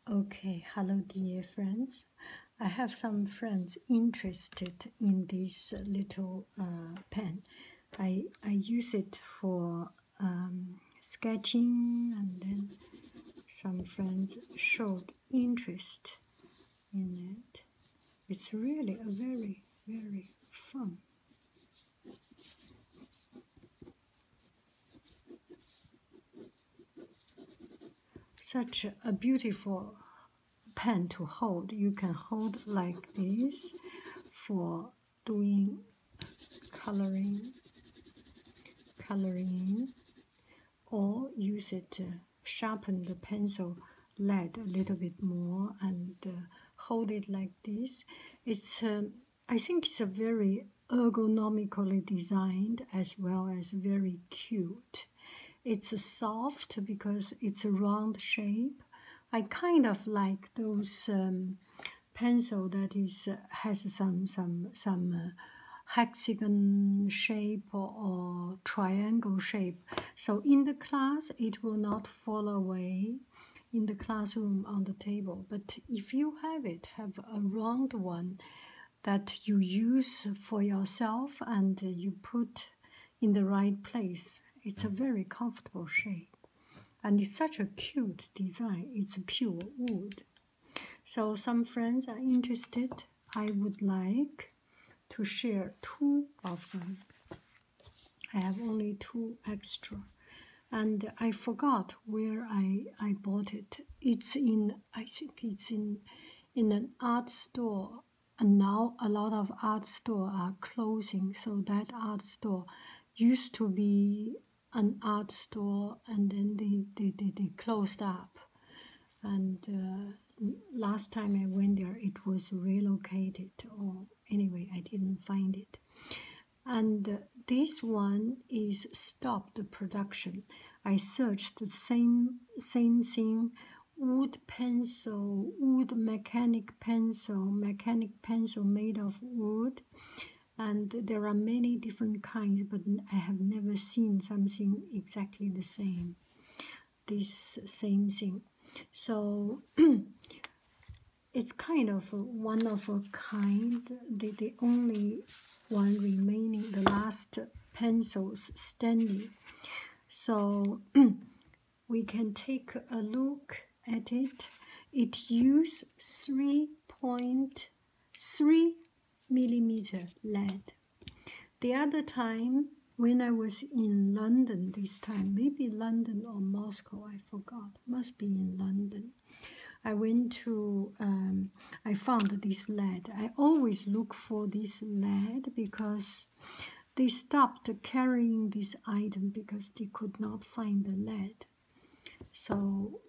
Okay, hello dear friends. I have some friends interested in this little pen. I use it for sketching, and then some friends showed interest in it. It's really a very, very fun. Such a beautiful pen to hold. You can hold like this for doing coloring, or use it to sharpen the pencil lead a little bit more and hold it like this. It's I think it's a very ergonomically designed as well as very cute. It's soft because it's a round shape. I kind of like those pencil that is has some hexagon shape or triangle shape. So in the class, it will not fall away in the classroom on the table. But if you have a round one that you use for yourself and you put in the right place, it's a very comfortable shape. And it's such a cute design. It's pure wood. So some friends are interested. I would like to share two of them. I have only two extra. And I forgot where I bought it. It's in, I think it's in an art store. And now a lot of art stores are closing. So that art store used to be an art store, and then they closed up. And last time I went there, it was relocated, or anyway, I didn't find it. And this one is stopped production. I searched the same thing: wood pencil, wood mechanic pencil made of wood. And there are many different kinds, but I have never seen something exactly the same. This same thing. So it's kind of one of a kind, the only one remaining, the last pencils standing. So we can take a look at it. It used 3.3 millimeter lead. The other time, when I was in London this time, maybe London or Moscow, I forgot, must be in London. I went to, I found this lead. I always look for this lead because they stopped carrying this item because they could not find the lead. So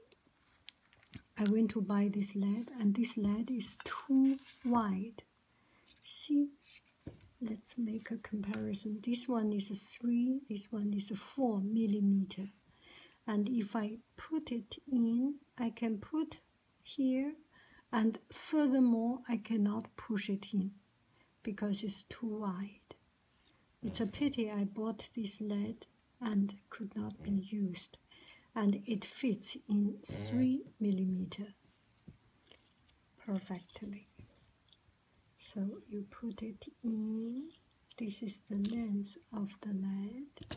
I went to buy this lead, and this lead is too wide. See, let's make a comparison. This one is 3, this one is 4 millimeter. And if I put it in, I can put here, and furthermore I cannot push it in because it's too wide. It's a pity I bought this lead and could not be used. And it fits in 3 millimeter perfectly. So you put it in. This is the length of the lead.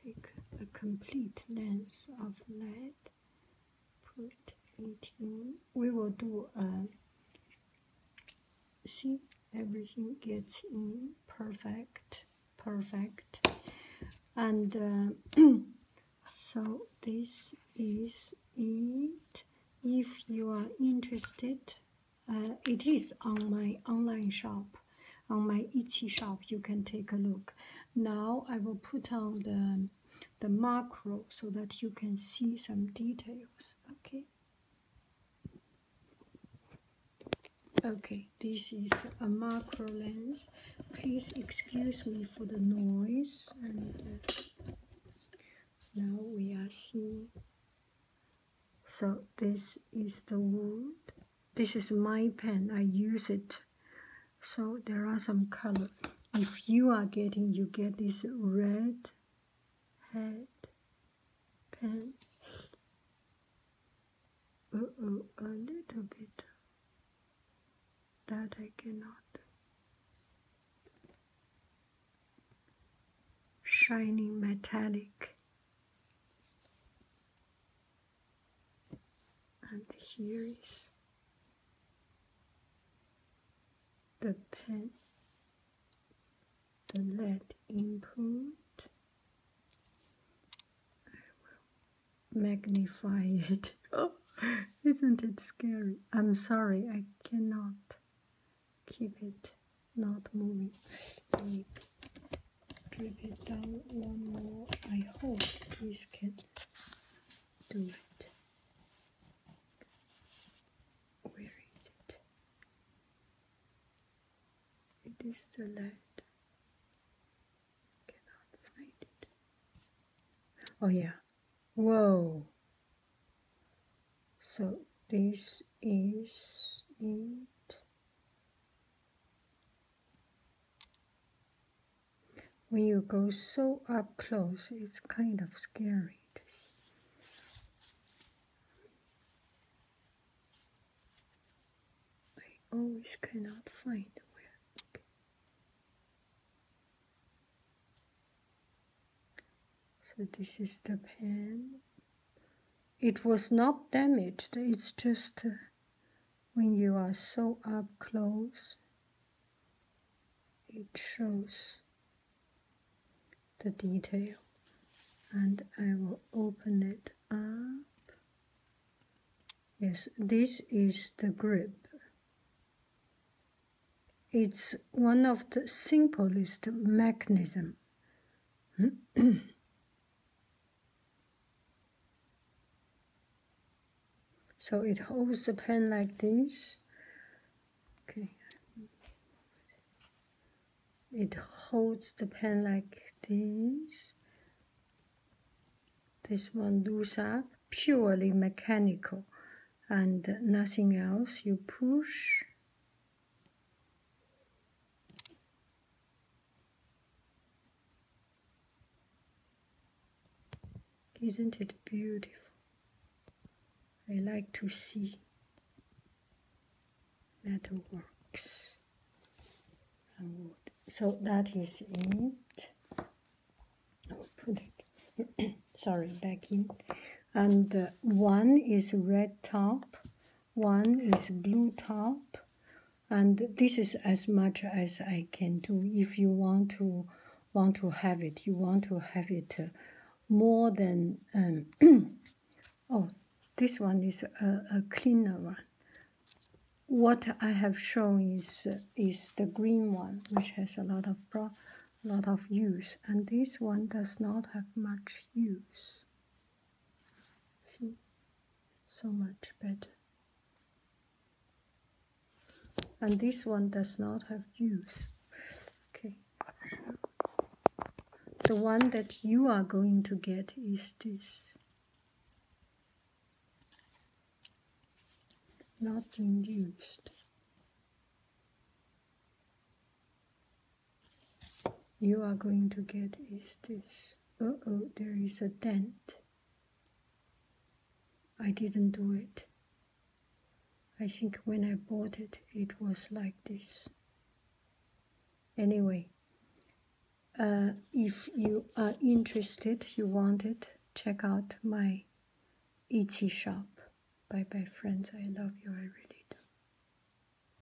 Take a complete length of lead, put it in. We will do a, see, everything gets in perfect. And so this is it. If you are interested, it is on my online shop, on my Etsy shop. You can take a look. Now I will put on the macro so that you can see some details. Okay, this is a macro lens. Please excuse me for the noise. And now we are seeing. So this is the wood. This is my pen. I use it. So there are some color. If you are getting, you get this red head pen. a little bit. That I cannot. Shining metallic. And here is the pen, the LED input. Magnify it. Oh, isn't it scary? I'm sorry, I cannot keep it not moving. Let me drip it down one more. I hope this can do it. Where is it? It is the LED. Cannot find it. Oh yeah. Whoa. So this is it. When you go so up close, it's kind of scary to see. I always cannot find where. Okay. So this is the pen. It was not damaged, it's just when you are so up close, it shows the detail. And I will open it up. Yes, this is the grip. It's one of the simplest mechanism. So it holds the pen like this. Okay. It holds the pen like this. This one loose up, purely mechanical, and nothing else. You push. Isn't it beautiful? I like to see metal works and wood. So that is it. I'll put it, sorry, back in. And one is red top, one is blue top, and this is as much as I can do. If you want to have it, you want to have it more than oh, this one is a cleaner one. What I have shown is the green one, which has a lot of use, and this one does not have much use. See, so much better. And this one does not have use. Okay. The one that you are going to get is this. Not being used. You are going to get is this. Uh-oh, there is a dent. I didn't do it. I think when I bought it, it was like this. Anyway, if you are interested, you want it, check out my Etsy shop. Bye bye friends, I love you, I really